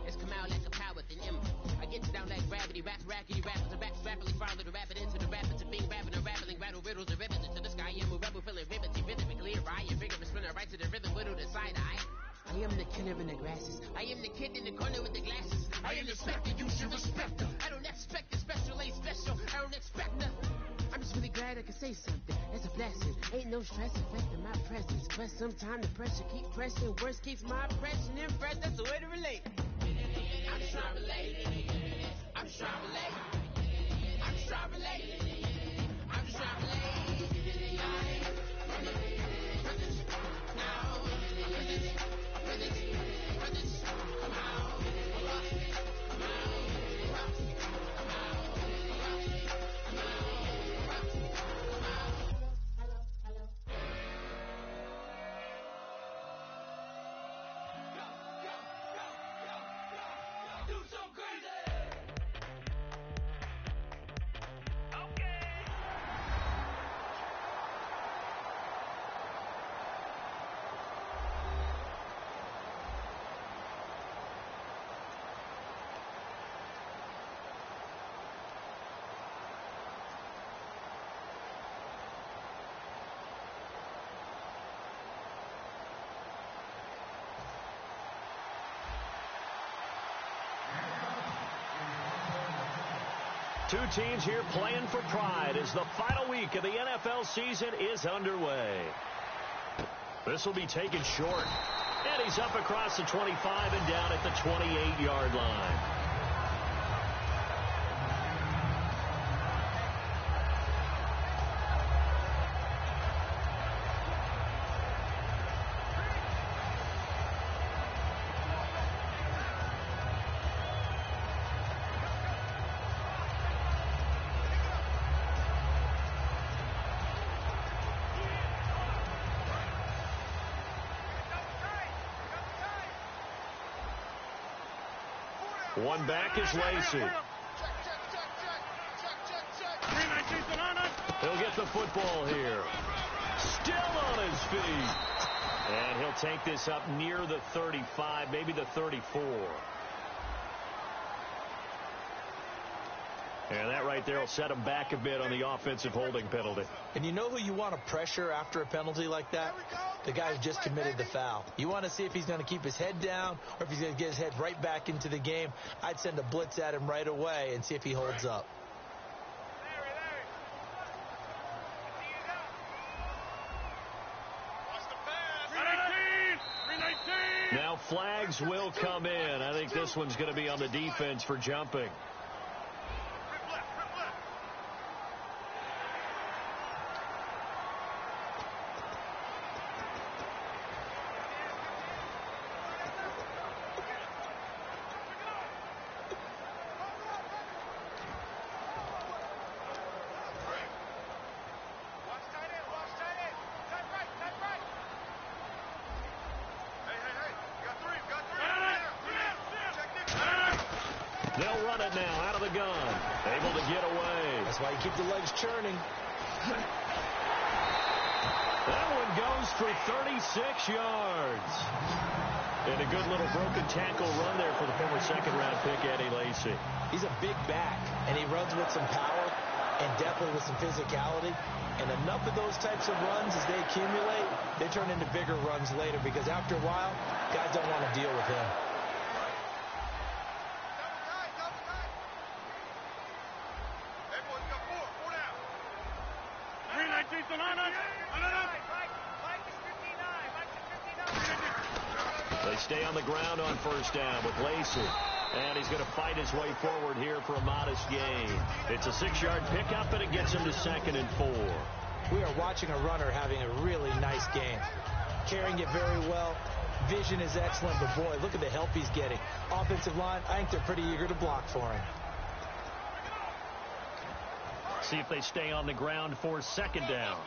It's come out like a power within him. I get down like gravity, rackety rappers, and raps rapidly follow the rapid into the rapids of being rapping and rattling, rattle riddles and ribbons into the sky. I'm a rebel feeling ribbons, rhythmically right, and vigorous spinner right to the rhythm, whittle the side eye. I am the killer in the grasses. I am the kid in the corner with the glasses. I am the specter, you should respect her. I don't expect the special, ain't special. I don't expect her. I'm just really glad I can say something. It's a blessing. Ain't no stress affecting my presence. But sometimes the pressure keep pressing. Worst keeps my impression impressed. That's the way to relate. I'm just trying to relate. I'm just trying to relate. I'm just trying to relate. I'm just trying to relate. Two teams here playing for pride as the final week of the NFL season is underway. This will be taken short. And he's up across the 25 and down at the 28-yard line. One back is Lacey. He'll get the football here. Still on his feet. And he'll take this up near the 35, maybe the 34. And that right there will set him back a bit on the offensive holding penalty. And you know who you want to pressure after a penalty like that? The guy who just committed the foul. You want to see if he's going to keep his head down or if he's going to get his head right back into the game. I'd send a blitz at him right away and see if he holds up. Now flags will come in. I think this one's going to be on the defense for jumping. They'll run it now out of the gun. Able to get away. That's why you keep the legs churning. That one goes for 36 yards. And a good little broken tackle run there for the former second-round pick, Eddie Lacy. He's a big back, and he runs with some power and definitely with some physicality. And enough of those types of runs, as they accumulate, they turn into bigger runs later because after a while, guys don't want to deal with him. They stay on the ground on first down with Lacey. And he's going to fight his way forward here for a modest gain. It's a 6-yard pickup, and it gets him to 2nd and 4. We are watching a runner having a really nice game. Carrying it very well. Vision is excellent, but boy, look at the help he's getting. Offensive line, I think they're pretty eager to block for him. See if they stay on the ground for 2nd down.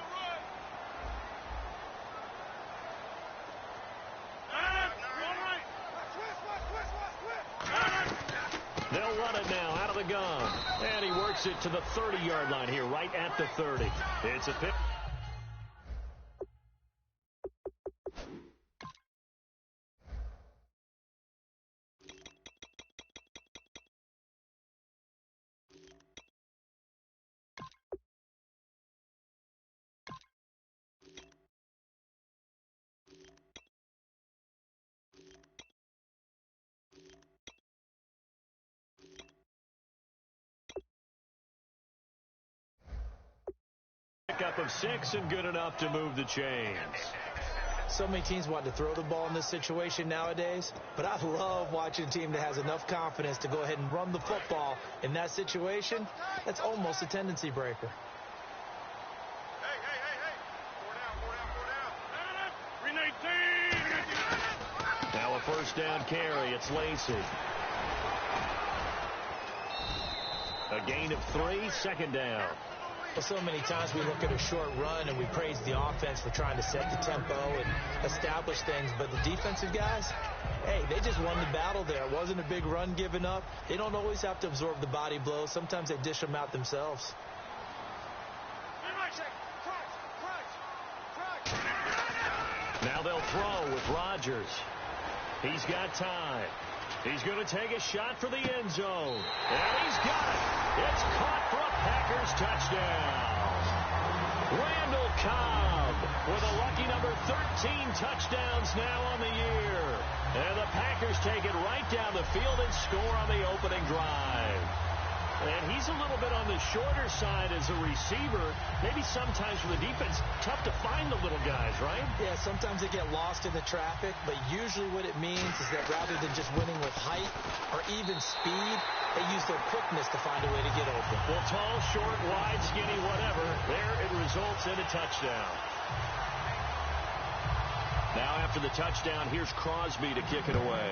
They'll run it now out of the gun. And he works it to the 30-yard line here, right at the 30. It's a pick. pickup of 6 and good enough to move the chains. So many teams want to throw the ball in this situation nowadays, but I love watching a team that has enough confidence to go ahead and run the football in that situation. That's almost a tendency breaker. Now a first down carry. It's Lacey. A gain of 3, second down. Well, so many times we look at a short run and we praise the offense for trying to set the tempo and establish things, but the defensive guys, hey, they just won the battle there. It wasn't a big run given up. They don't always have to absorb the body blows. Sometimes they dish them out themselves. Now they'll throw with Rodgers. He's got time. He's going to take a shot for the end zone. And he's got it. It's caught for a Packers touchdown. Randall Cobb with a lucky number 13 touchdowns now on the year. And the Packers take it right down the field and score on the opening drive. And he's a little bit on the shorter side as a receiver. Maybe sometimes for the defense, tough to find the little guys, right? Yeah, sometimes they get lost in the traffic, but usually what it means is that rather than just winning with height or even speed, they use their quickness to find a way to get open. Well, tall, short, wide, skinny, whatever, there it results in a touchdown. Now after the touchdown, here's Crosby to kick it away.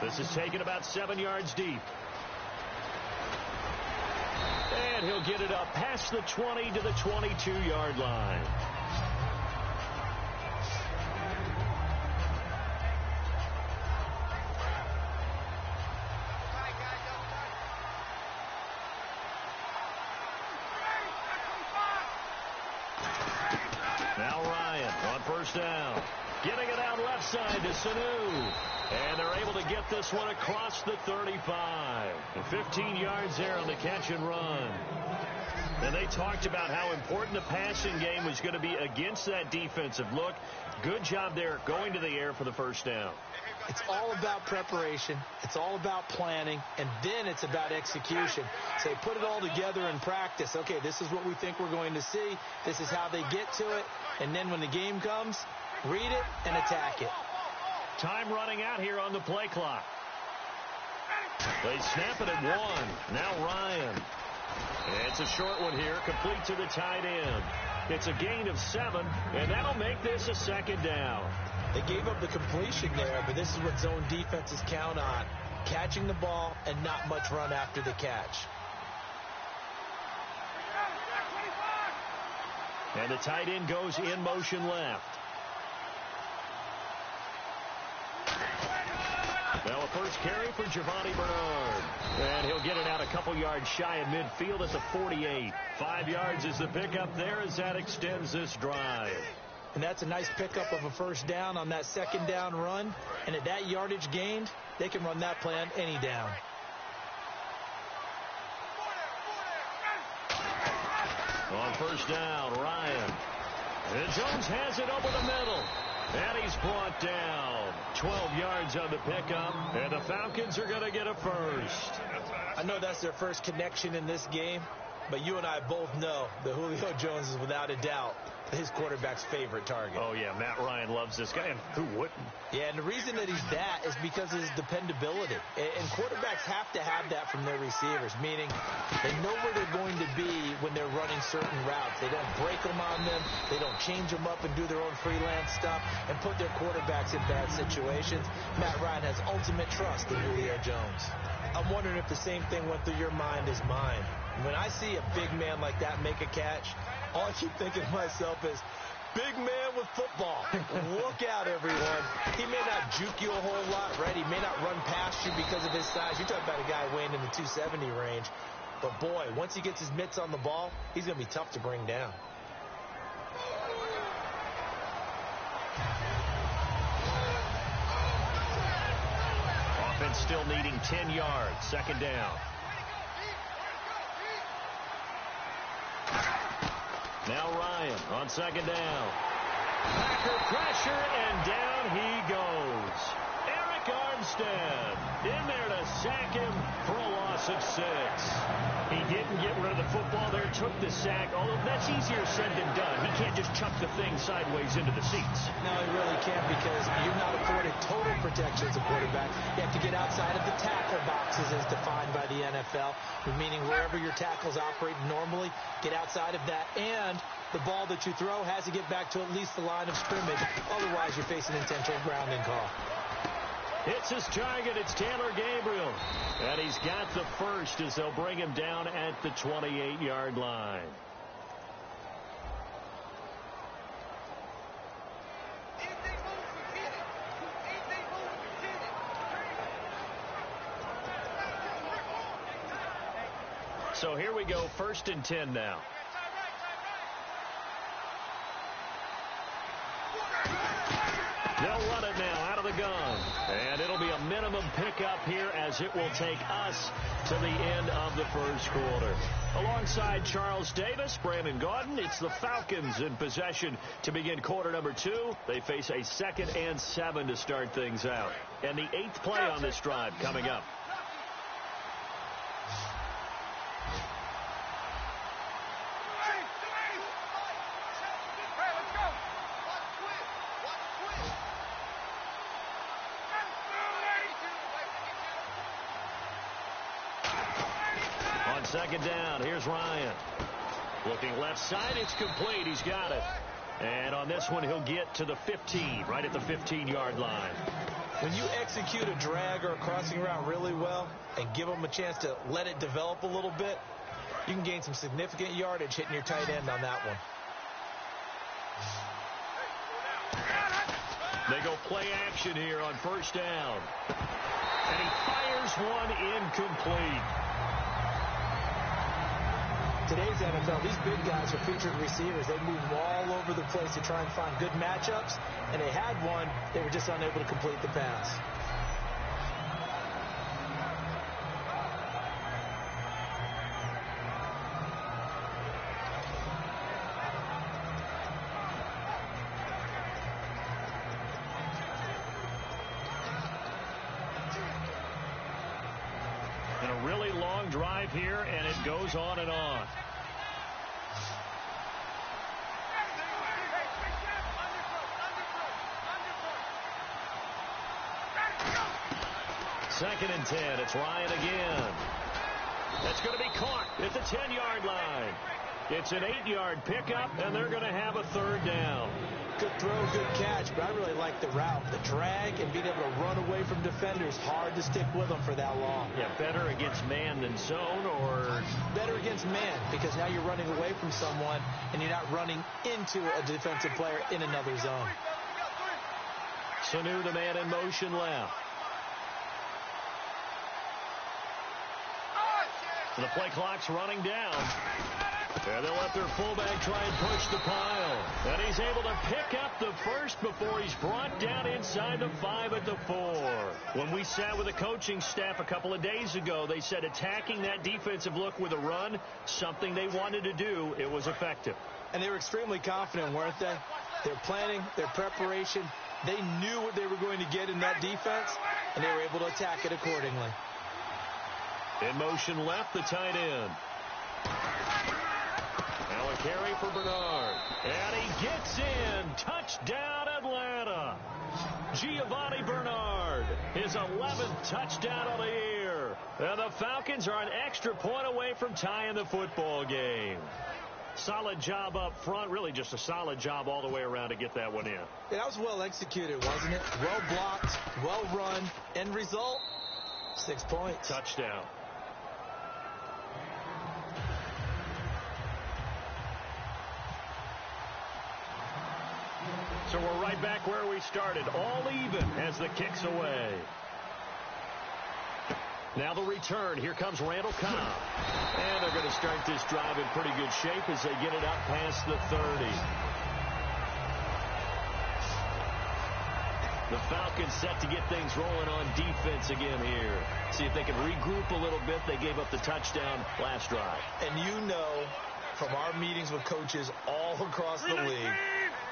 This is taken about 7 yards deep. And he'll get it up past the 20 to the 22-yard line. Now Ryan on first down. Getting it out left side to Sanu. And they're able to get this one across the 35. And 15 yards there on the catch and run. And they talked about how important the passing game was going to be against that defensive look. Good job there going to the air for the first down. It's all about preparation. It's all about planning. And then it's about execution. So they put it all together in practice. Okay, this is what we think we're going to see. This is how they get to it. And then when the game comes, read it and attack it. Time running out here on the play clock. They snap it at 1. Now Ryan. It's a short one here, complete to the tight end. It's a gain of 7, and that'll make this a second down. They gave up the completion there, but this is what zone defenses count on. Catching the ball and not much run after the catch. And the tight end goes in motion left. Now a first carry for Giovanni Bernard. And he'll get it out a couple yards shy of midfield at the 48. 5 yards is the pickup there as that extends this drive. And that's a nice pickup of a first down on that second down run. And at that yardage gained, they can run that play on any down. On first down, Ryan. And Jones has it over the middle. And he's brought down. 12 yards on the pickup. And the Falcons are going to get a first. I know that's their first connection in this game, but you and I both know that Julio Jones is without a doubt his quarterback's favorite target. Oh, yeah, Matt Ryan loves this guy, and who wouldn't? Yeah, and the reason that he's that is because of his dependability. And quarterbacks have to have that from their receivers, meaning they know where they're going to be when they're running certain routes. They don't break them on them. They don't change them up and do their own freelance stuff and put their quarterbacks in bad situations. Matt Ryan has ultimate trust in Julio Jones. I'm wondering if the same thing went through your mind as mine. When I see a big man like that make a catch, all I keep thinking to myself is, big man with football. Look out, everyone. He may not juke you a whole lot, right? He may not run past you because of his size. You're talking about a guy weighing in the 270 range. But, boy, once he gets his mitts on the ball, he's going to be tough to bring down. Offense still needing 10 yards. Second down. Now Ryan on second down. Packer pressure, and down he goes. Eric Armstead in there to sack him for a loss of 6. He didn't get rid of the football there, took the sack, although that's easier said than done. He can't just chuck the thing sideways into the seats. No, he really can't, because you're not afforded total protection as a quarterback. You have to get outside of the tackle boxes as defined by the NFL, meaning wherever your tackles operate normally, get outside of that, and the ball that you throw has to get back to at least the line of scrimmage. Otherwise, you're facing intentional grounding call. It's his target. It's Taylor Gabriel. And he's got the first as they'll bring him down at the 28-yard line. So here we go, 1st and 10 now. They'll run it now out of the gun. And it'll be a minimum pickup here as it will take us to the end of the first quarter. Alongside Charles Davis, Brandon Gaudin, it's the Falcons in possession to begin quarter number 2. They face a 2nd and 7 to start things out. And the 8th play on this drive coming up. On 2nd down, here's Ryan. Looking left side, it's complete. He's got it. And on this one, he'll get to the 15, right at the 15-yard line. When you execute a drag or a crossing route really well and give them a chance to let it develop a little bit, you can gain some significant yardage hitting your tight end on that one. They go play action here on 1st down. And he fires one incomplete. Today's NFL, these big guys are featured receivers. They move all over the place to try and find good matchups, and they had one. They were just unable to complete the pass. And a really long drive here, and it goes on and on. Second and 10. It's Ryan again. That's going to be caught at the 10-yard line. It's an 8-yard pickup, and they're going to have a 3rd down. Good throw, good catch, but I really like the route. The drag and being able to run away from defenders, hard to stick with them for that long. Yeah, better against man than zone, or? Better against man, because now you're running away from someone, and you're not running into a defensive player in another zone. Sanu, the man in motion left. The play clock's running down. And they'll let their fullback try and push the pile. And he's able to pick up the first before he's brought down inside the 5 at the 4. When we sat with the coaching staff a couple of days ago, they said attacking that defensive look with a run, something they wanted to do. It was effective. And they were extremely confident, weren't they? Their planning, their preparation, they knew what they were going to get in that defense, and they were able to attack it accordingly. In motion left, the tight end. Now a carry for Bernard. And he gets in. Touchdown, Atlanta. Giovanni Bernard, his 11th touchdown of the year. And the Falcons are an extra point away from tying the football game. Solid job up front. Really just a solid job all the way around to get that one in. Yeah, that was well executed, wasn't it? Well blocked, well run. End result, 6 points. Touchdown. So we're right back where we started, all even as the kick's away. Now the return. Here comes Randall Cobb. And they're going to start this drive in pretty good shape as they get it up past the 30. The Falcons set to get things rolling on defense again here. See if they can regroup a little bit. They gave up the touchdown last drive. And you know, from our meetings with coaches all across the league,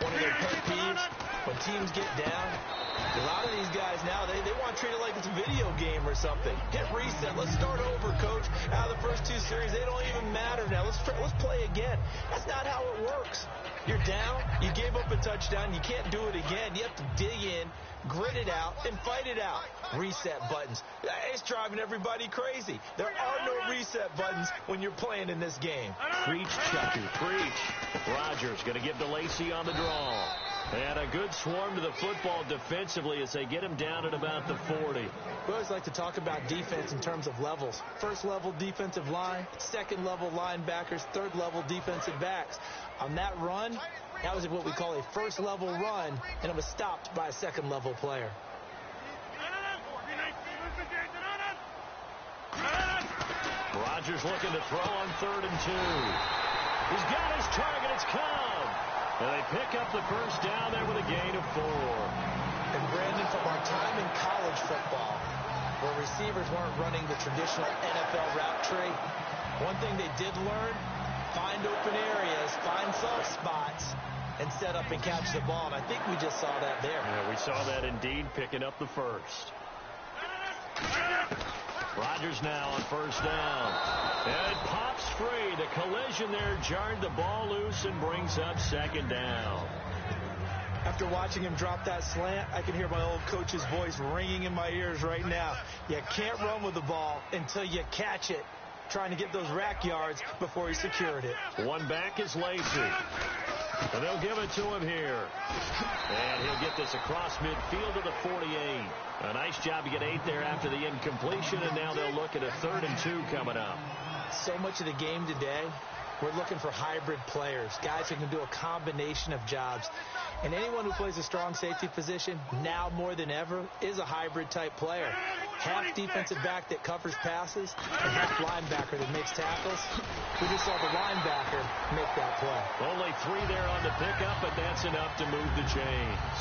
one of their pet peeves, when teams get down, a lot of these guys now, they want to treat it like it's a video game or something. Hit reset. Let's start over, coach. Out of the first 2 series, they don't even matter now. Let's play again. That's not how it works. You're down. You gave up a touchdown. You can't do it again. You have to dig in, grit it out, and fight it out. Reset buttons. It's driving everybody crazy. There are no reset buttons when you're playing in this game. Preach, Chucky, preach. Rodgers going to give to Lacey on the draw. And a good swarm to the football defensively as they get him down at about the 40. We always like to talk about defense in terms of levels. First level defensive line, second level linebackers, third level defensive backs. On that run, that was what we call a first level run, and it was stopped by a second level player. Rodgers looking to throw on 3rd and 2. He's got his target. It's Cobb. And they pick up the first down there with a gain of 4. And Brandon, from our time in college football, where receivers weren't running the traditional NFL route tree, one thing they did learn, find open areas, find soft spots, and set up and catch the ball. And I think we just saw that there. Yeah, we saw that indeed, picking up the first. Rodgers now on first down. And it pops free. The collision there jarred the ball loose and brings up 2nd down. After watching him drop that slant, I can hear my old coach's voice ringing in my ears right now. You can't run with the ball until you catch it. Trying to get those rack yards before he secured it. One back is Lacey. And they'll give it to him here. And he'll get this across midfield to the 48. A nice job to get 8 there after the incompletion, and now they'll look at a 3rd and 2 coming up. So much of the game today, we're looking for hybrid players, guys who can do a combination of jobs. And anyone who plays a strong safety position, now more than ever, is a hybrid type player. Half defensive back that covers passes, and half linebacker that makes tackles. We just saw the linebacker make that play. Only 3 there on the pickup, but that's enough to move the chains.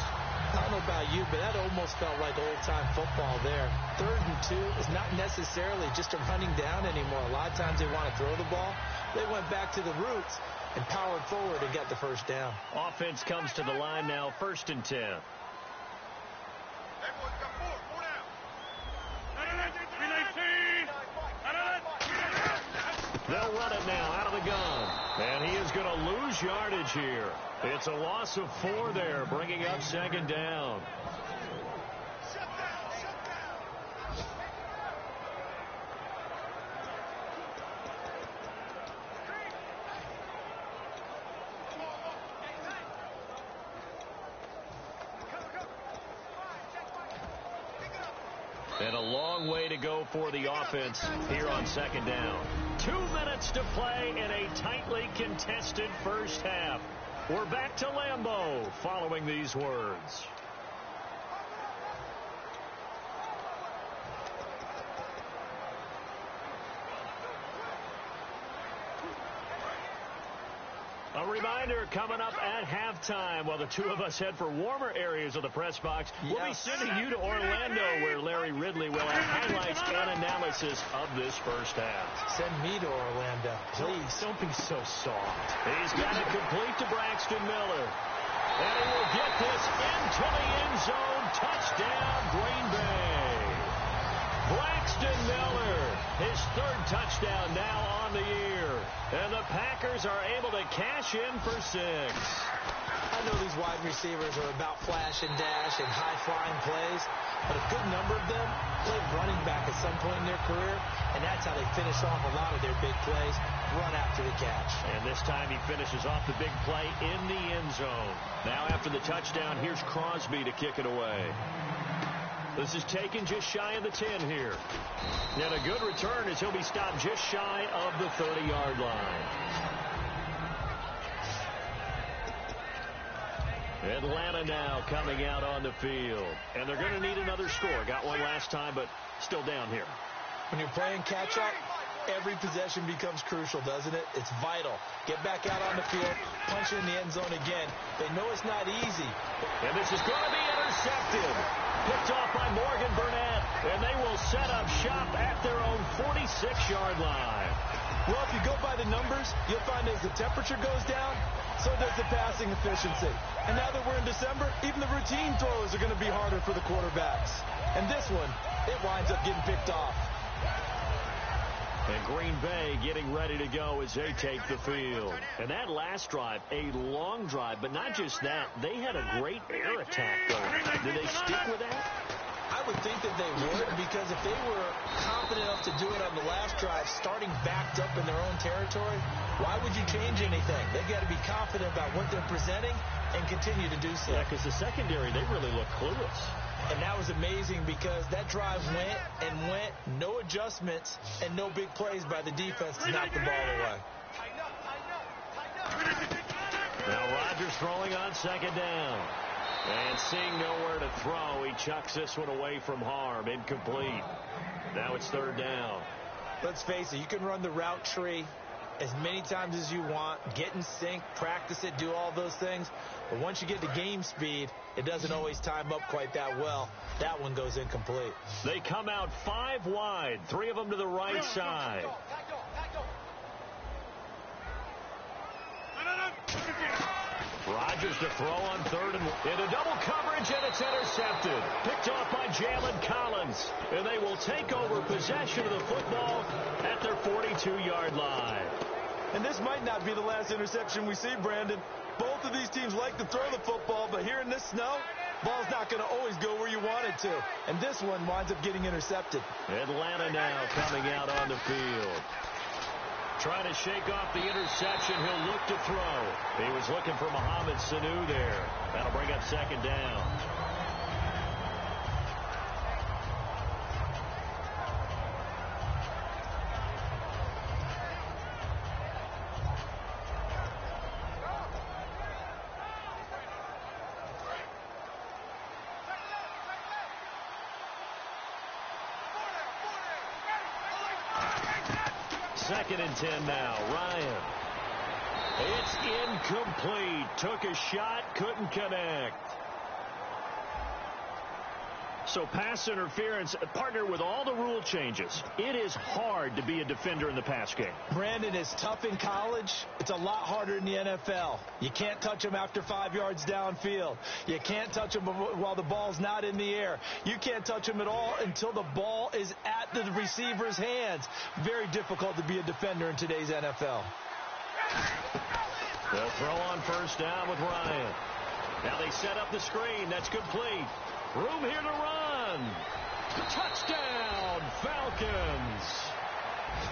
I don't know about you, but that almost felt like old-time football there. 3rd and 2 is not necessarily just a running down anymore. A lot of times they want to throw the ball. They went back to the roots and powered forward and got the first down. Offense comes to the line now, 1st and 10. They'll run it now out of the gun. And he is going to lose yardage here. It's a loss of 4 there, bringing up 2nd down. And a long way to go for the offense here on 2nd down. 2 minutes to play in a tightly contested first half. We're back to Lambeau following these words. A reminder coming up at halftime while the two of us head for warmer areas of the press box. We'll be sending you to Orlando where Larry Ridley will have highlights and analysis of this first half. Send me to Orlando, please. Don't be so soft. He's got it complete to Braxton Miller. And he will get this into the end zone. Touchdown, Green Bay. Braxton Miller, his 3rd touchdown now on the year. And the Packers are able to cash in for 6. I know these wide receivers are about flash and dash and high-flying plays, but a good number of them played running back at some point in their career, and that's how they finish off a lot of their big plays, run after the catch. And this time he finishes off the big play in the end zone. Now after the touchdown, here's Crosby to kick it away. This is taken just shy of the 10 here. And a good return as he'll be stopped just shy of the 30-yard line. Atlanta now coming out on the field. And they're going to need another score. Got one last time, but still down here. When you're playing catch-up, every possession becomes crucial, doesn't it? It's vital. Get back out on the field, punch in the end zone again. They know it's not easy. And this is going to be intercepted. Picked off by Morgan Burnett. And they will set up shop at their own 46-yard line. Well, if you go by the numbers, you'll find as the temperature goes down, so does the passing efficiency. And now that we're in December, even the routine throws are going to be harder for the quarterbacks. And this one, it winds up getting picked off. And Green Bay getting ready to go as they take the field. And that last drive, a long drive, but not just that. They had a great air attack going. Did they stick with that? I would think that they would, because if they were confident enough to do it on the last drive, starting backed up in their own territory, why would you change anything? They've got to be confident about what they're presenting and continue to do so. Yeah, because the secondary, they really look clueless. And that was amazing because that drive went and went, no adjustments and no big plays by the defense to knock the ball away. Now Rodgers throwing on second down. And seeing nowhere to throw, he chucks this one away from harm. Incomplete. Now it's third down. Let's face it, you can run the route tree as many times as you want, get in sync, practice it, do all those things. But once you get to game speed, it doesn't always time up quite that well. That one goes incomplete. They come out 5 wide, 3 of them to the right side. Rodgers to throw on third and into double coverage, and it's intercepted. Picked off by Jalen Collins. And they will take over possession of the football at their 42-yard line. And this might not be the last interception we see, Brandon. Both of these teams like to throw the football, but here in this snow, ball's not going to always go where you want it to. And this one winds up getting intercepted. Atlanta now coming out on the field. Trying to shake off the interception. He'll look to throw. He was looking for Mohamed Sanu there. That'll bring up second down. Second and 10 now. Ryan. It's incomplete. Took a shot, couldn't connect. So pass interference, partner with all the rule changes. It is hard to be a defender in the pass game. Brandon, is tough in college. It's a lot harder in the NFL. You can't touch him after 5 yards downfield. You can't touch him while the ball's not in the air. You can't touch him at all until the ball is at the receiver's hands. Very difficult to be a defender in today's NFL. They'll throw on first down with Ryan. Now they set up the screen. That's complete. Room here to run. Touchdown, Falcons.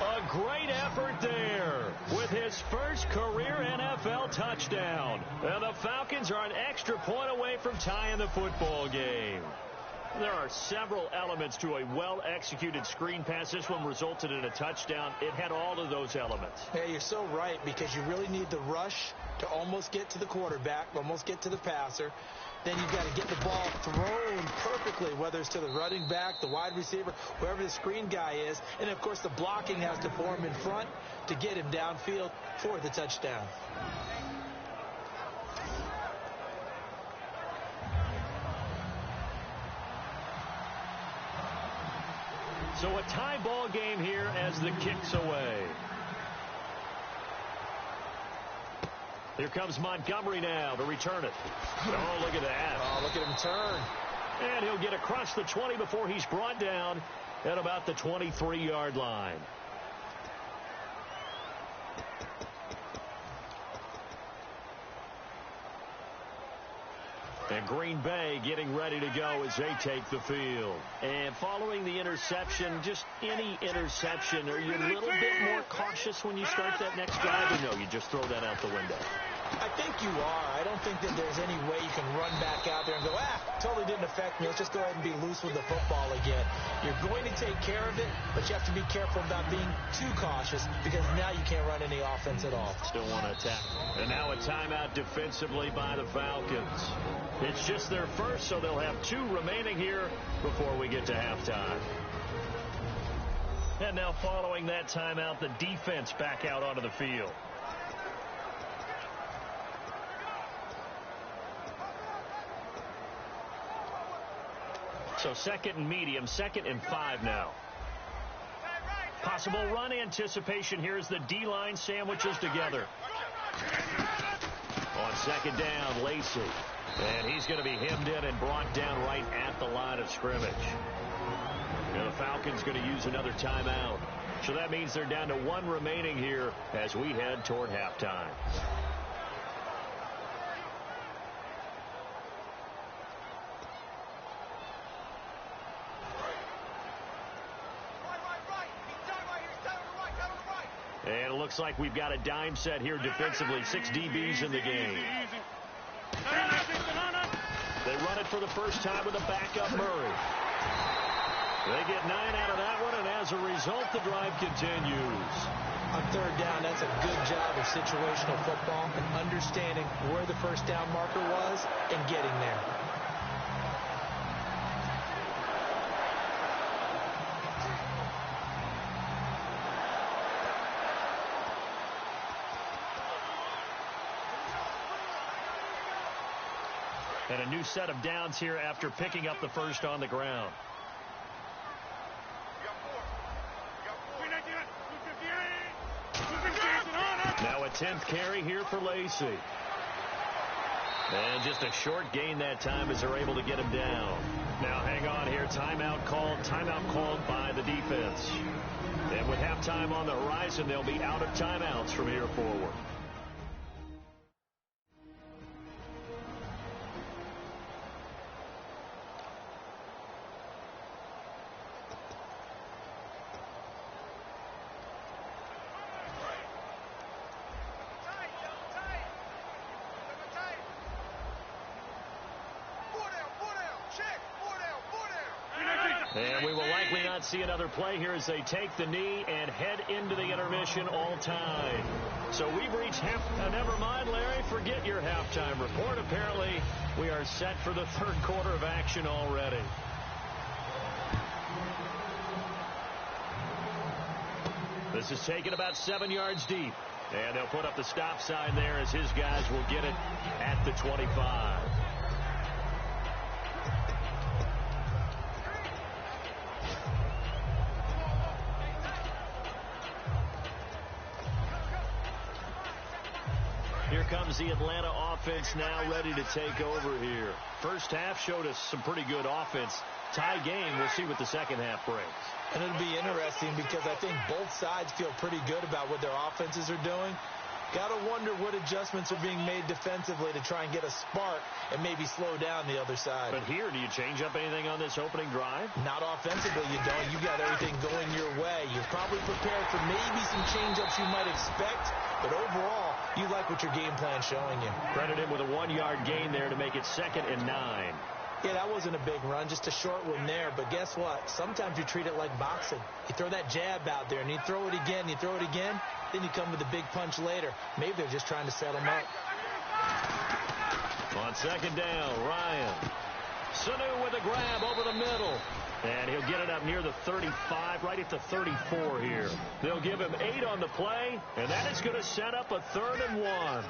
A great effort there with his first career NFL touchdown. And the Falcons are an extra point away from tying the football game. There are several elements to a well-executed screen pass. This one resulted in a touchdown. It had all of those elements. Yeah, you're so right, because you really need the rush to almost get to the quarterback, almost get to the passer. Then you've got to get the ball thrown perfectly, whether it's to the running back, the wide receiver, wherever the screen guy is. And, of course, the blocking has to form in front to get him downfield for the touchdown. So a tie ball game here as the kick's away. Here comes Montgomery now to return it. Oh, look at that. Oh, look at him turn. And he'll get across the 20 before he's brought down at about the 23-yard line. And Green Bay getting ready to go as they take the field. And following the interception, just any interception, are you a little bit more cautious when you start that next drive? Or no, you just throw that out the window? I think you are. I don't think that there's any way you can run back out there and go, totally didn't affect me. Let's just go ahead and be loose with the football again. You're going to take care of it, but you have to be careful about being too cautious, because now you can't run any offense at all. Still want to attack. And now a timeout defensively by the Falcons. It's just their first, so they'll have 2 remaining here before we get to halftime. And now following that timeout, the defense back out onto the field. So second and medium, 2nd and 5 now. Possible run anticipation here as the D-line sandwiches together. On second down, Lacey. And he's going to be hemmed in and brought down right at the line of scrimmage. And the Falcons going to use another timeout. So that means they're down to one remaining here as we head toward halftime. And it looks like we've got a dime set here defensively. 6 DBs in the game. They run it for the first time with a backup Murray. They get 9 out of that one, and as a result, the drive continues. On third down, that's a good job of situational football and understanding where the first down marker was and getting there. And a new set of downs here after picking up the first on the ground. Now a 10th carry here for Lacey. And just a short gain that time as they're able to get him down. Now hang on here. Timeout called by the defense. And with halftime on the horizon, they'll be out of timeouts from here forward. And we will likely not see another play here as they take the knee and head into the intermission all time. So we've reached never mind, Larry, forget your halftime report. Apparently, we are set for the third quarter of action already. This is taken about 7 yards deep. And they'll put up the stop sign there as his guys will get it at the 25. Here comes the Atlanta offense now ready to take over here. First half showed us some pretty good offense. Tie game. We'll see what the second half brings. And it'll be interesting because I think both sides feel pretty good about what their offenses are doing. Got to wonder what adjustments are being made defensively to try and get a spark and maybe slow down the other side. But here, do you change up anything on this opening drive? Not offensively, you don't. You got everything going your way. You're probably prepared for maybe some change-ups you might expect, but overall, you like what your game plan's showing you. Credit him with a 1-yard gain there to make it 2nd and 9. Yeah, that wasn't a big run, just a short one there. But guess what? Sometimes you treat it like boxing. You throw that jab out there, and you throw it again, you throw it again, then you come with a big punch later. Maybe they're just trying to set him up. On second down, Ryan. Sanu with a grab over the middle. And he'll get it up near the 35, right at the 34 here. They'll give him 8 on the play, and that is going to set up a 3rd and 1.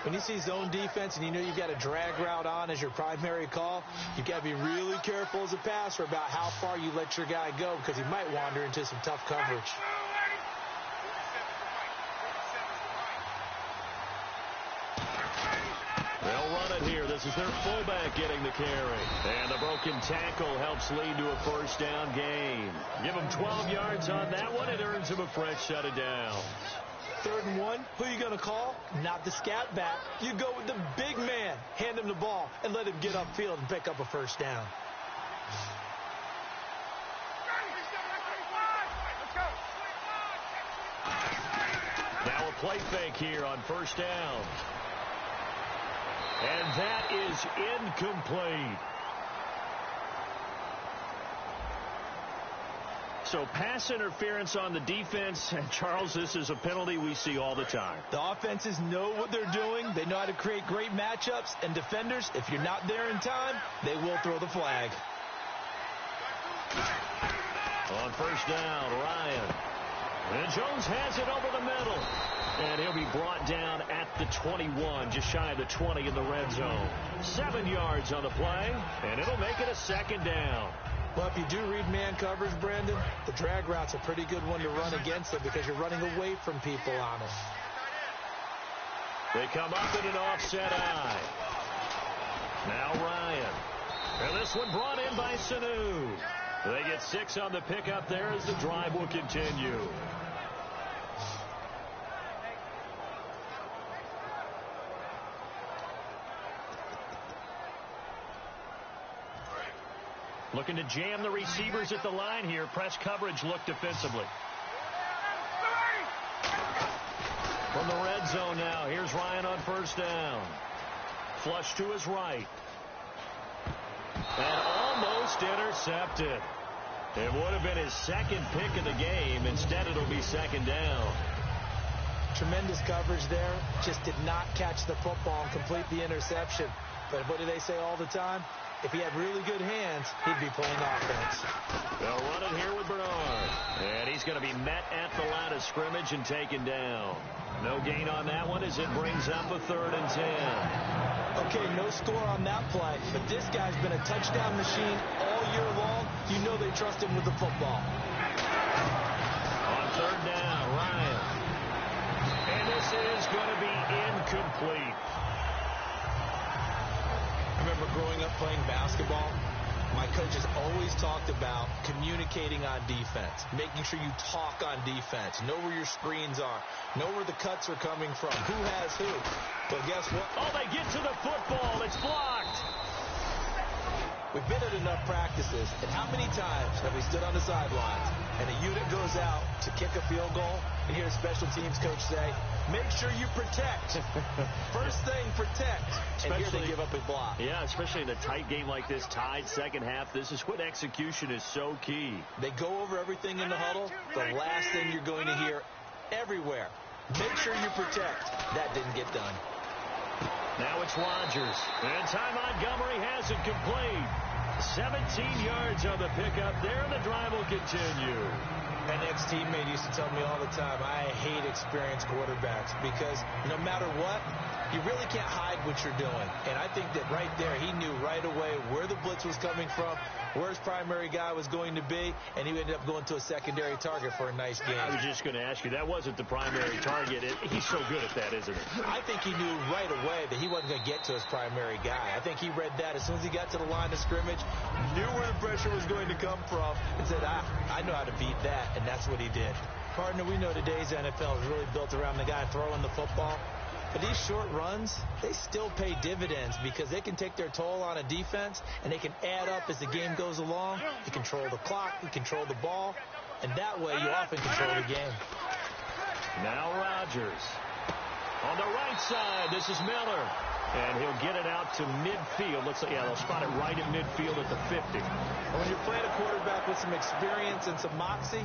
When you see zone defense and you know you've got a drag route on as your primary call, you've got to be really careful as a passer about how far you let your guy go because he might wander into some tough coverage. They'll run it here. This is their fullback getting the carry. And the broken tackle helps lead to a first down gain. Give him 12 yards on that one. It earns him a fresh set of downs. 3rd and 1. Who are you going to call? Not the scat back. You go with the big man. Hand him the ball and let him get upfield and pick up a first down. Now a play fake here on first down. And that is incomplete. So pass interference on the defense. And Charles, this is a penalty we see all the time. The offenses know what they're doing. They know how to create great matchups. And defenders, if you're not there in time, they will throw the flag. On first down, Ryan. And Jones has it over the middle. And he'll be brought down at the 21, just shy of the 20 in the red zone. 7 yards on the play, and it'll make it a 2nd down. Well, if you do read man coverage, Brandon, the drag route's a pretty good one to run against it because you're running away from people on it. They come up in an offset eye. Now Ryan. And this one brought in by Sanu. They get 6 on the pickup there as the drive will continue. Looking to jam the receivers at the line here. Press coverage look defensively. From the red zone now, here's Ryan on first down. Flush to his right. And almost intercepted. It would have been his second pick of the game. Instead, it'll be second down. Tremendous coverage there. Just did not catch the football and complete the interception. But what do they say all the time? If he had really good hands, he'd be playing offense. They'll run it here with Bernard. And he's going to be met at the line of scrimmage and taken down. No gain on that one as it brings up a 3rd and 10. Okay, no score on that play, but this guy's been a touchdown machine all year long. You know they trust him with the football. On 3rd down, Ryan. And this is going to be incomplete. I remember growing up playing basketball, my coaches always talked about communicating on defense, making sure you talk on defense, know where your screens are, know where the cuts are coming from, who has who. But guess what? Oh, they get to the football. It's blocked. We've been at enough practices, and how many times have we stood on the sidelines and a unit goes out to kick a field goal and hear a special teams coach say, make sure you protect. First thing, protect. And here they give up a block. Yeah, especially in a tight game like this, tied second half. This is when execution is so key. They go over everything in the huddle. The last thing you're going to hear everywhere, make sure you protect. That didn't get done. Now it's Rodgers. And Ty Montgomery has it complete. 17 yards on the pickup there, and the drive will continue. An ex-teammate used to tell me all the time, I hate experienced quarterbacks because no matter what, you really can't hide what you're doing. And I think that right there, he knew right away where the blitz was coming from, where his primary guy was going to be, and he ended up going to a secondary target for a nice game. I was just going to ask you, that wasn't the primary target. He's so good at that, isn't he? I think he knew right away that he wasn't going to get to his primary guy. I think he read that as soon as he got to the line of scrimmage, knew where the pressure was going to come from, and said, I know how to beat that, and that's what he did. Partner, we know today's NFL is really built around the guy throwing the football. But these short runs, they still pay dividends because they can take their toll on a defense, and they can add up as the game goes along. You control the clock, you control the ball, and that way you often control the game. Now Rodgers. On the right side, this is Miller. And he'll get it out to midfield. Looks like, yeah, they'll spot it right at midfield at the 50. When you're playing a quarterback with some experience and some moxie,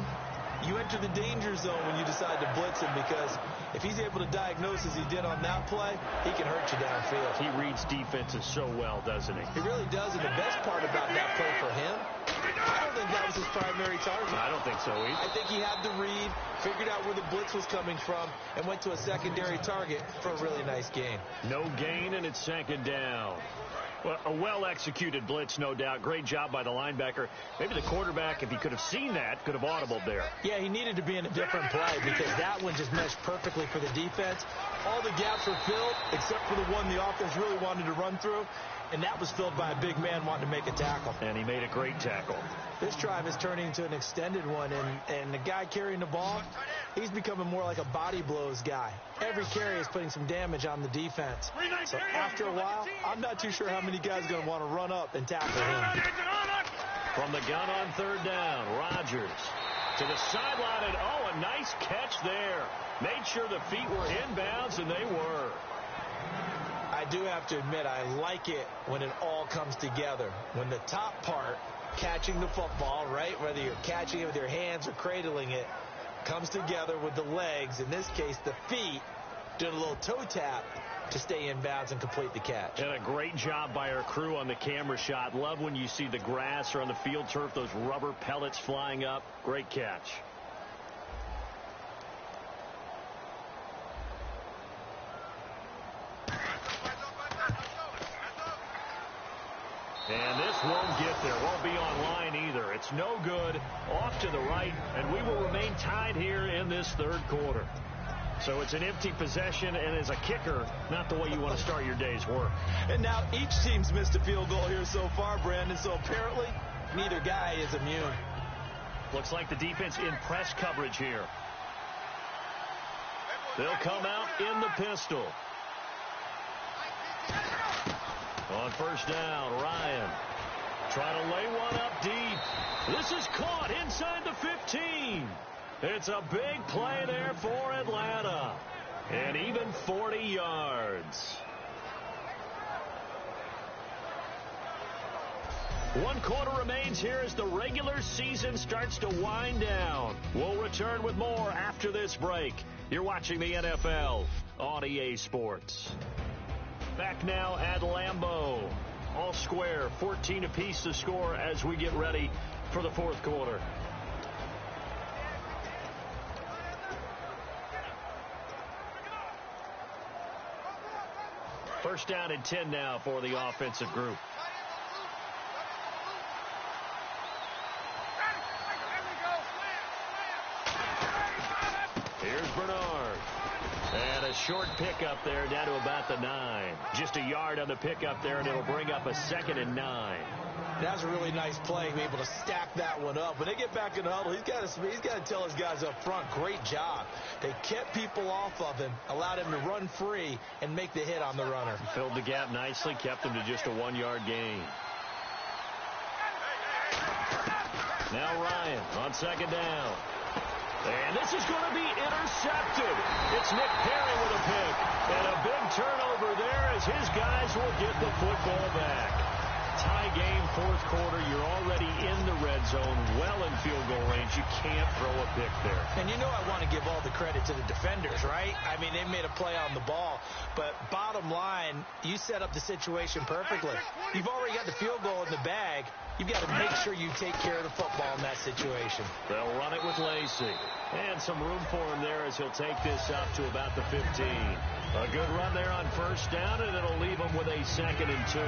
you enter the danger zone when you decide to blitz him because if he's able to diagnose as he did on that play, he can hurt you downfield. He reads defenses so well, doesn't he? He really does, and the best part about that play for him, I don't think that was his primary target. I don't think so either. I think he had the read, figured out where the blitz was coming from, and went to a secondary target for a really nice gain. No gain, and it's second down. Well, a well-executed blitz, no doubt. Great job by the linebacker. Maybe the quarterback, if he could have seen that, could have audibled there. Yeah, he needed to be in a different play because that one just meshed perfectly for the defense. All the gaps were filled except for the one the offense really wanted to run through, and that was filled by a big man wanting to make a tackle. And he made a great tackle. This drive is turning into an extended one, and the guy carrying the ball, he's becoming more like a body blows guy. Every carry is putting some damage on the defense. So after a while, I'm not too sure how many guys are going to want to run up and tackle him. From the gun on third down, Rodgers to the sideline, and oh, a nice catch there. Made sure the feet were inbounds, and they were. I do have to admit, I like it when it all comes together. When the top part, catching the football, right, whether you're catching it with your hands or cradling it, comes together with the legs, in this case the feet, doing a little toe tap to stay in bounds and complete the catch. And a great job by our crew on the camera shot. Love when you see the grass or on the field turf, those rubber pellets flying up. Great catch. And this won't get there. Won't be online either. It's no good. Off to the right, and we will remain tied here in this third quarter. So it's an empty possession, and as a kicker, not the way you want to start your day's work. And now each team's missed a field goal here so far, Brandon, so apparently neither guy is immune. Looks like the defense in press coverage here. They'll come out in the pistol. On first down, Ryan trying to lay one up deep. This is caught inside the 15. It's a big play there for Atlanta. And even 40 yards. One quarter remains here as the regular season starts to wind down. We'll return with more after this break. You're watching the NFL on EA Sports. Back now at Lambeau. All square, 14 apiece to score as we get ready for the fourth quarter. First down and 10 now for the offensive group. Here's Bernard. And a short pickup there down to about the 9. Just a yard on the pickup there, and it'll bring up a 2nd and 9. That's a really nice play, be able to stack that one up. When they get back in the huddle, he's got to tell his guys up front, great job. They kept people off of him, allowed him to run free, and make the hit on the runner. Filled the gap nicely, kept him to just a 1-yard gain. Now Ryan on second down. And this is going to be intercepted. It's Nick Perry with a pick. And a big turnover there as his guys will get the football back. Tie game, fourth quarter. You're already in the red zone, well in field goal range. You can't throw a pick there. And you know I want to give all the credit to the defenders, right? I mean, they made a play on the ball. But bottom line, you set up the situation perfectly. You've already got the field goal in the bag. You've got to make sure you take care of the football in that situation. They'll run it with Lacey. And some room for him there as he'll take this up to about the 15. A good run there on first down, and it'll leave him with a 2nd and 2.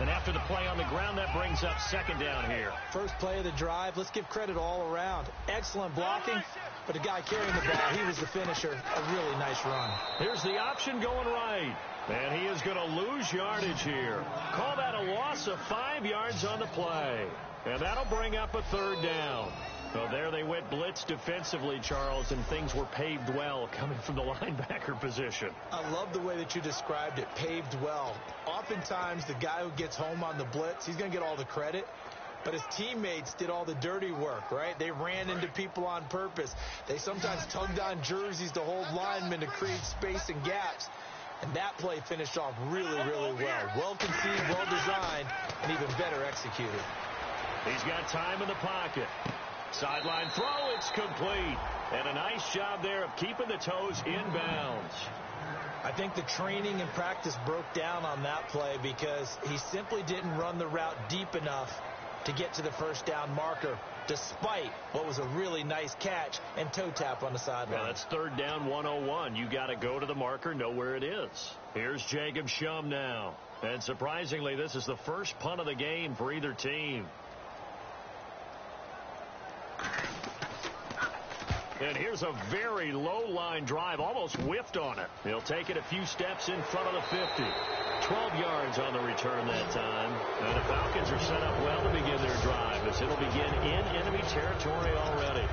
And after the play on the ground, that brings up second down here. First play of the drive. Let's give credit all around. Excellent blocking, but the guy carrying the ball, he was the finisher. A really nice run. Here's the option going right. And he is going to lose yardage here. Call that a loss of 5 yards on the play. And that'll bring up a third down. So there they went blitz defensively, Charles, and things were paved well coming from the linebacker position. I love the way that you described it, paved well. Oftentimes, the guy who gets home on the blitz, he's going to get all the credit. But his teammates did all the dirty work, right? They ran into people on purpose. They sometimes tugged on jerseys to hold linemen to create space and gaps. And that play finished off really, really well. Well conceived, well designed, and even better executed. He's got time in the pocket. Sideline throw, it's complete. And a nice job there of keeping the toes in bounds. I think the training and practice broke down on that play because he simply didn't run the route deep enough to get to the first down marker, despite what was a really nice catch and toe tap on the sideline. Yeah, that's third down 101. You got to go to the marker, know where it is. Here's Jacob Schum now. And surprisingly, this is the first punt of the game for either team. And here's a very low-line drive, almost whiffed on it. He'll take it a few steps in front of the 50. 12 yards on the return that time. And the Falcons are set up well to begin their drive as it'll begin in enemy territory already.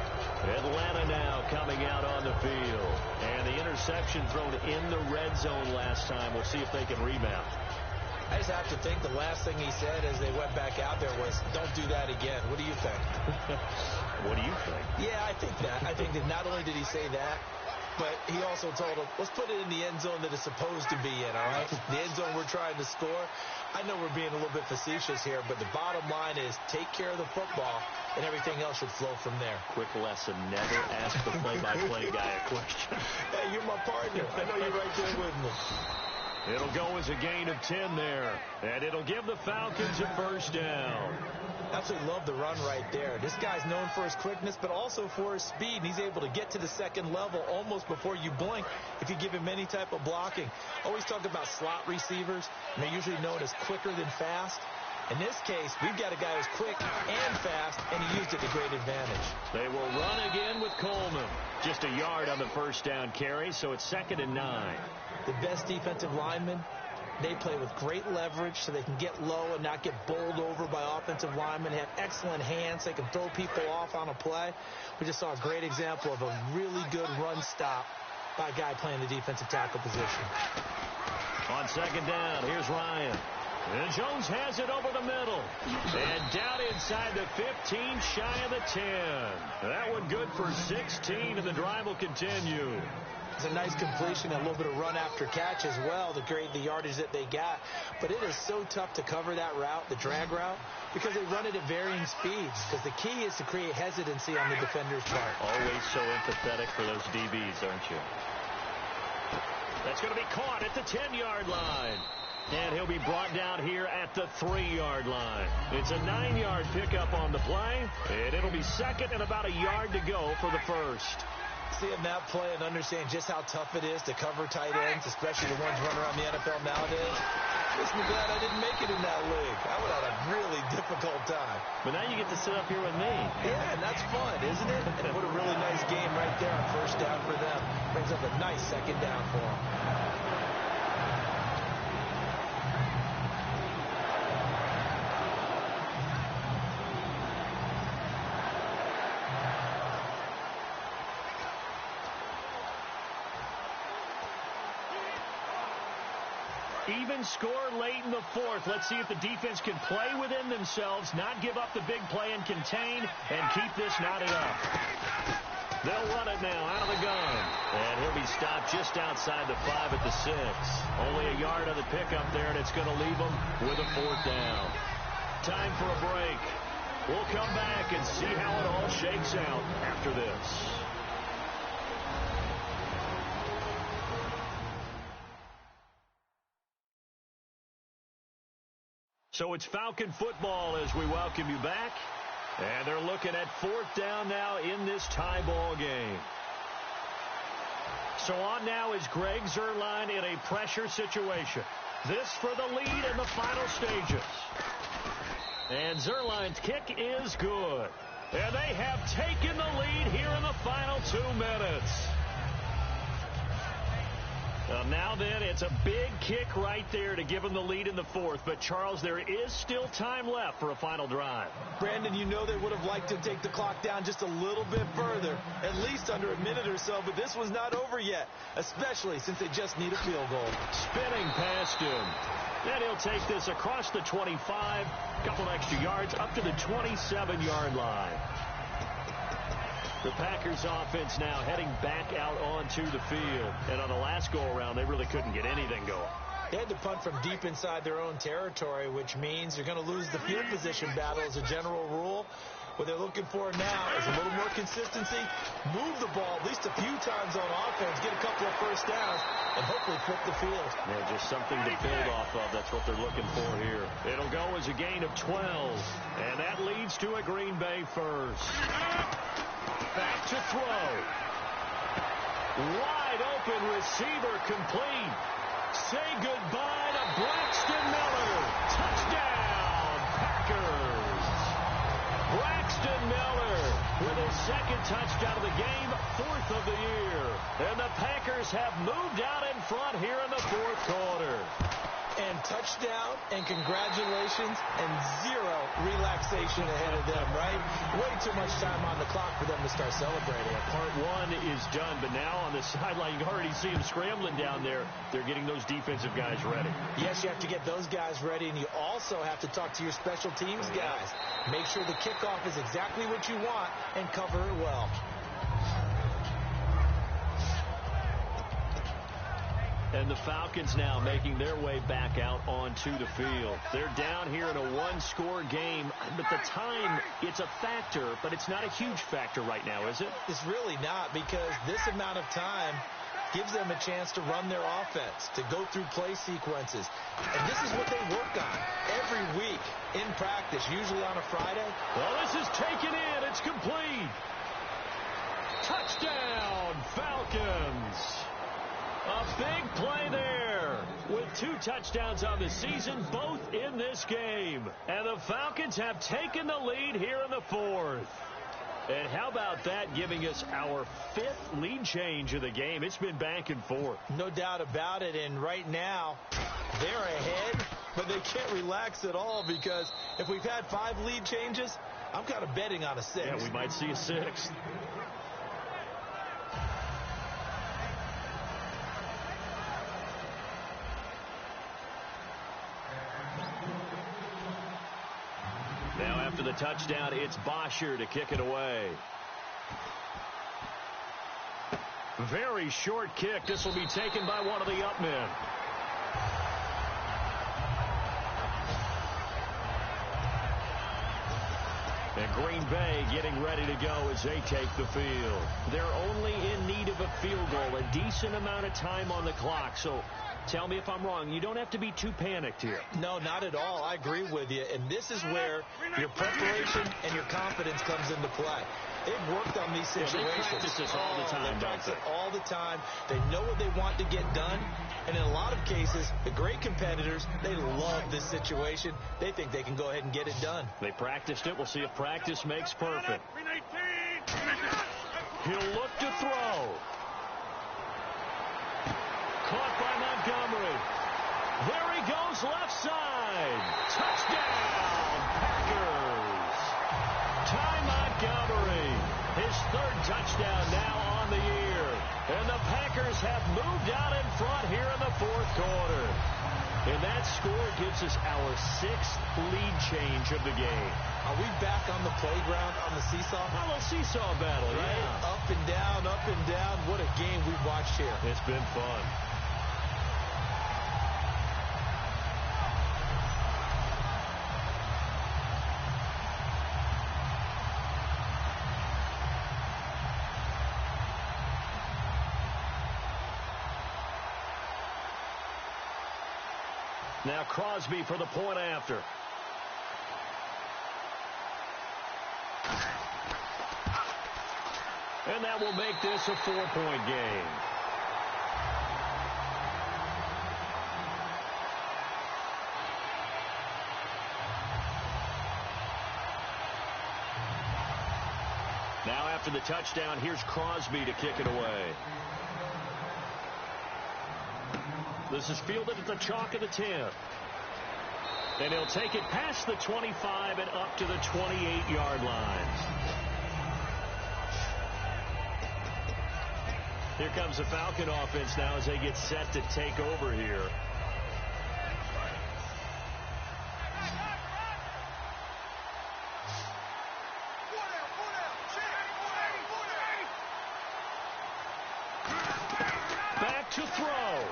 Atlanta now coming out on the field. And the interception thrown in the red zone last time. We'll see if they can rebound. I just have to think the last thing he said as they went back out there was, don't do that again. What do you think? What do you think? Yeah, I think that. I think that not only did he say that, but he also told him, let's put it in the end zone that it's supposed to be in, all right? The end zone we're trying to score. I know we're being a little bit facetious here, but the bottom line is take care of the football, and everything else should flow from there. Quick lesson, never ask the play-by-play guy a question. Hey, you're my partner. I know you're right there with me. It'll go as a gain of 10 there, and it'll give the Falcons a first down. Absolutely love the run right there. This guy's known for his quickness, but also for his speed. He's able to get to the second level almost before you blink if you give him any type of blocking. Always talk about slot receivers, and they're usually known as quicker than fast. In this case, we've got a guy who's quick and fast, and he used it to great advantage. They will run again with Coleman. Just a yard on the first down carry, so it's 2nd and 9. The best defensive linemen, they play with great leverage so they can get low and not get bowled over by offensive linemen. They have excellent hands. They can throw people off on a play. We just saw a great example of a really good run stop by a guy playing the defensive tackle position. On 2nd down, here's Ryan. And Jones has it over the middle. And down inside the 15, shy of the 10. That one good for 16, and the drive will continue. It's a nice completion, a little bit of run after catch as well to create the yardage that they got. But it is so tough to cover that route, the drag route, because they run it at varying speeds. Because the key is to create hesitancy on the defender's part. Always so empathetic for those DBs, aren't you? That's going to be caught at the 10-yard line. And he'll be brought down here at the 3-yard line. It's a 9-yard pickup on the play, and it'll be 2nd and about a yard to go for the first. Seeing that play and understand just how tough it is to cover tight ends, especially the ones running around the NFL nowadays, makes me glad I didn't make it in that league. I would have had a really difficult time. But now you get to sit up here with me. Yeah, and that's fun, isn't it? And what a really nice game right there on first down for them. Brings up a nice 2nd down for them. Even score late in the 4th. Let's see if the defense can play within themselves, not give up the big play and contain, and keep this knotted up. They'll run it now out of the gun. And he'll be stopped just outside the 5 at the 6. Only a yard on the pickup there, and it's going to leave them with a 4th down. Time for a break. We'll come back and see how it all shakes out after this. So it's Falcon football as we welcome you back. And they're looking at 4th down now in this tie ball game. So on now is Greg Zuerlein in a pressure situation. This for the lead in the final stages. And Zuerlein's kick is good. And they have taken the lead here in the final 2 minutes. Now then, it's a big kick right there to give them the lead in the 4th. But, Charles, there is still time left for a final drive. Brandon, you know they would have liked to take the clock down just a little bit further, at least under a minute or so. But this was not over yet, especially since they just need a field goal. Spinning past him. And he'll take this across the 25, a couple extra yards, up to the 27-yard line. The Packers offense now heading back out onto the field. And on the last go-around, they really couldn't get anything going. They had to punt from deep inside their own territory, which means you're going to lose the field position battle as a general rule. What they're looking for now is a little more consistency, move the ball at least a few times on offense, get a couple of first downs, and hopefully flip the field. Yeah, just something to build off of. That's what they're looking for here. It'll go as a gain of 12, and that leads to a Green Bay first. Back to throw. Wide open receiver complete. Say goodbye to Braxton Miller. Touchdown, Packers. Braxton Miller with his 2nd touchdown of the game, 4th of the year. And the Packers have moved out in front here in the 4th quarter. And touchdown, and congratulations, and 0 relaxation ahead of them, right? Way too much time on the clock for them to start celebrating. Part 1 is done, but now on the sideline, you can already see them scrambling down there. They're getting those defensive guys ready. Yes, you have to get those guys ready, and you also have to talk to your special teams guys. Make sure the kickoff is exactly what you want, and cover it well. And the Falcons now making their way back out onto the field. They're down here in a 1-score game. But the time, it's a factor, but it's not a huge factor right now, is it? It's really not, because this amount of time gives them a chance to run their offense, to go through play sequences. And this is what they work on every week in practice, usually on a Friday. Well, this is taken in. It's complete. Touchdown, Falcons. A big play there with 2 touchdowns on the season, both in this game. And the Falcons have taken the lead here in the 4th. And how about that, giving us our 5th lead change of the game? It's been back and forth. No doubt about it. And right now, they're ahead, but they can't relax at all because if we've had 5 lead changes, I'm kind of betting on a 6th. Yeah, we might see a 6th. Now after the touchdown, it's Bosher to kick it away. Very short kick. This will be taken by one of the up men. And Green Bay getting ready to go as they take the field. They're only in need of a field goal, a decent amount of time on the clock. So tell me if I'm wrong. You don't have to be too panicked here. No, not at all. I agree with you. And this is where your preparation and your confidence comes into play. They've worked on these situations. Yeah, they practice this all the time, they don't practice they? all the time. They know what they want to get done. And in a lot of cases, the great competitors, they love this situation. They think they can go ahead and get it done. They practiced it. We'll see if practice makes perfect. He'll look to throw. Caught by Montgomery. There he goes, left side. Touchdown, Packers. Ty Montgomery, his 3rd touchdown now on the year. And the Packers have moved out in front here in the 4th quarter. And that score gives us our 6th lead change of the game. Are we back on the playground on the seesaw? A little seesaw battle, right? Yeah. Up and down, up and down. What a game we've watched here. It's been fun. Now Crosby for the point after. And that will make this a 4-point game. Now after the touchdown, here's Crosby to kick it away. This is fielded at the chalk of the 10. And he'll take it past the 25 and up to the 28-yard line. Here comes the Falcon offense now as they get set to take over here. Back to throw.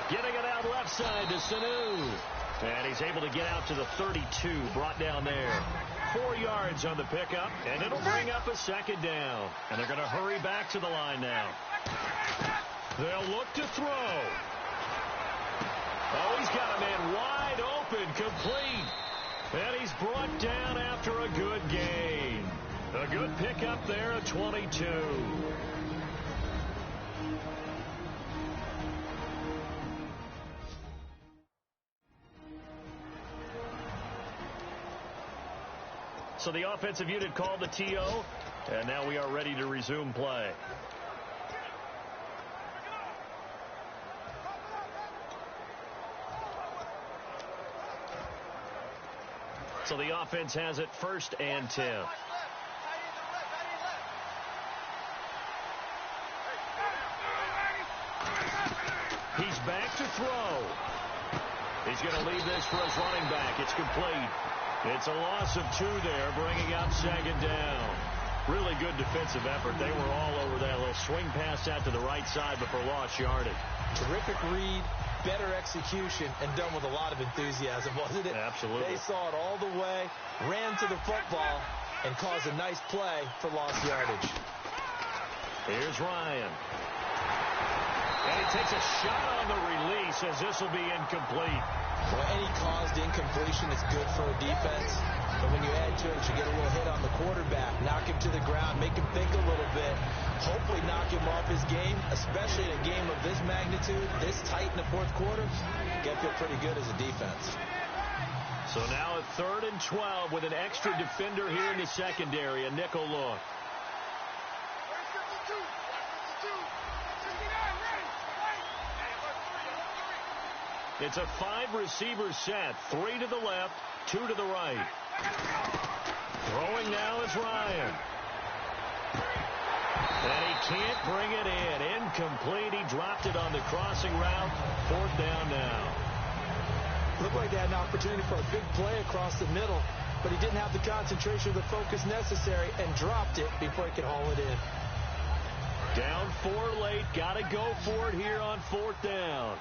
Getting it out left side to Sanu. And he's able to get out to the 32, brought down there. 4 yards on the pickup, and it'll bring up a 2nd down. And they're going to hurry back to the line now. They'll look to throw. Oh, he's got a man wide open, complete. And he's brought down after a good gain. A good pickup there at 22. So the offensive unit called the TO, and now we are ready to resume play. So the offense has it 1st and 10. He's back to throw. He's going to leave this for his running back. It's complete. It's a loss of 2 there, bringing up 2nd down. Really good defensive effort. They were all over that little swing pass out to the right side before lost yardage. Terrific read, better execution, and done with a lot of enthusiasm, wasn't it? Absolutely. They saw it all the way, ran to the football, and caused a nice play for lost yardage. Here's Ryan. And he takes a shot on the release as this will be incomplete. Well, any caused incompletion is good for a defense. But when you add to it, you get a little hit on the quarterback, knock him to the ground, make him think a little bit. hopefully knock him off his game, especially in a game of this magnitude, this tight in the fourth quarter. You got to feel pretty good as a defense. So now a 3rd and 12 with an extra defender here in the secondary, a nickel look. It's a 5-receiver set, 3 to the left, 2 to the right. Throwing now is Ryan. And he can't bring it in. Incomplete. He dropped it on the crossing route. 4th down now. Looked like they had an opportunity for a big play across the middle, but he didn't have the concentration or the focus necessary and dropped it before he could haul it in. Down 4 late. Got to go for it here on 4th down.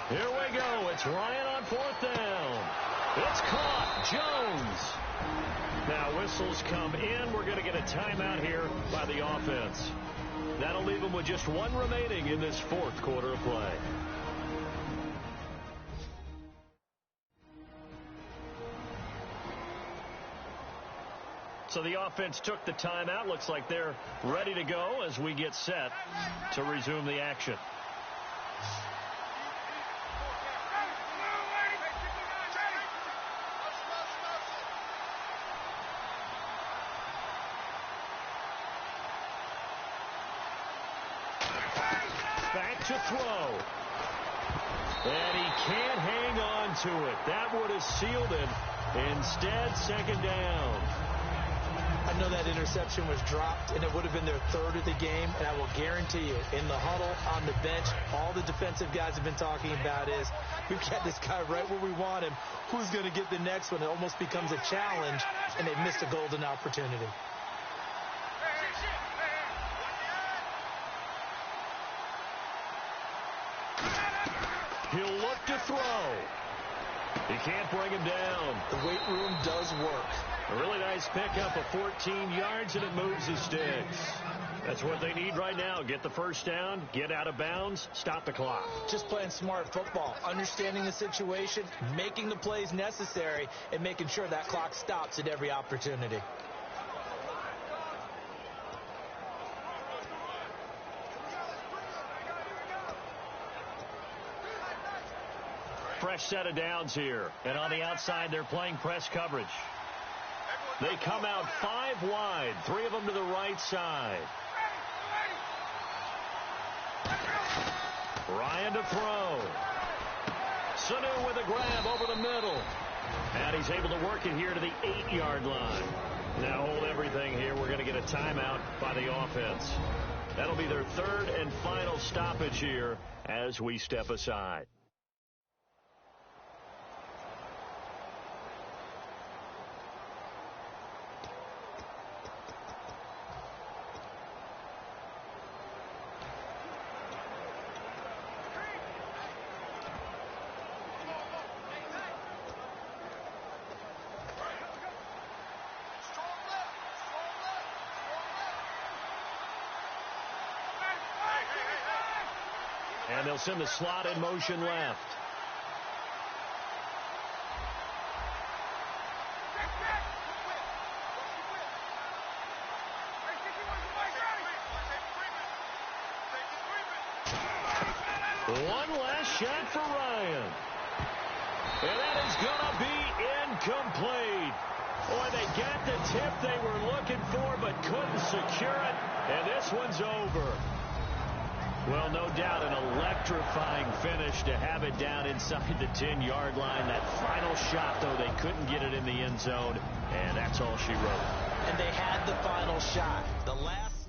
Here we go. It's Ryan on 4th down. It's caught. Jones. Now whistles come in. We're going to get a timeout here by the offense. That'll leave them with just 1 remaining in this 4th quarter of play. So the offense took the timeout. Looks like they're ready to go as we get set to resume the action. Back to throw. And he can't hang on to it. That would have sealed it. Instead, 2nd down. I know that interception was dropped, and it would have been their 3rd of the game, and I will guarantee you, in the huddle, on the bench, all the defensive guys have been talking about is, we've got this guy right where we want him. Who's going to get the next one? It almost becomes a challenge, and they've missed a golden opportunity. He'll look to throw. He can't bring him down. The weight room does work. A really nice pickup of 14 yards, and it moves the sticks. That's what they need right now. Get the 1st down, get out of bounds, stop the clock. Just playing smart football, understanding the situation, making the plays necessary, and making sure that clock stops at every opportunity. Fresh set of downs here. And on the outside, they're playing press coverage. They come out 5 wide, 3 of them to the right side. Ryan to throw. Sanu with a grab over the middle. And he's able to work it here to the 8-yard line. Now hold everything here. We're going to get a timeout by the offense. That'll be their 3rd and final stoppage here as we step aside. And they'll send the slot in motion left. One last shot for Ryan. And that is going to be incomplete. Boy, they got the tip they were looking for but couldn't secure it. And this one's over. Well, no doubt an electrifying finish to have it down inside the 10-yard line. That final shot, though, they couldn't get it in the end zone, and that's all she wrote. And they had the final shot. The last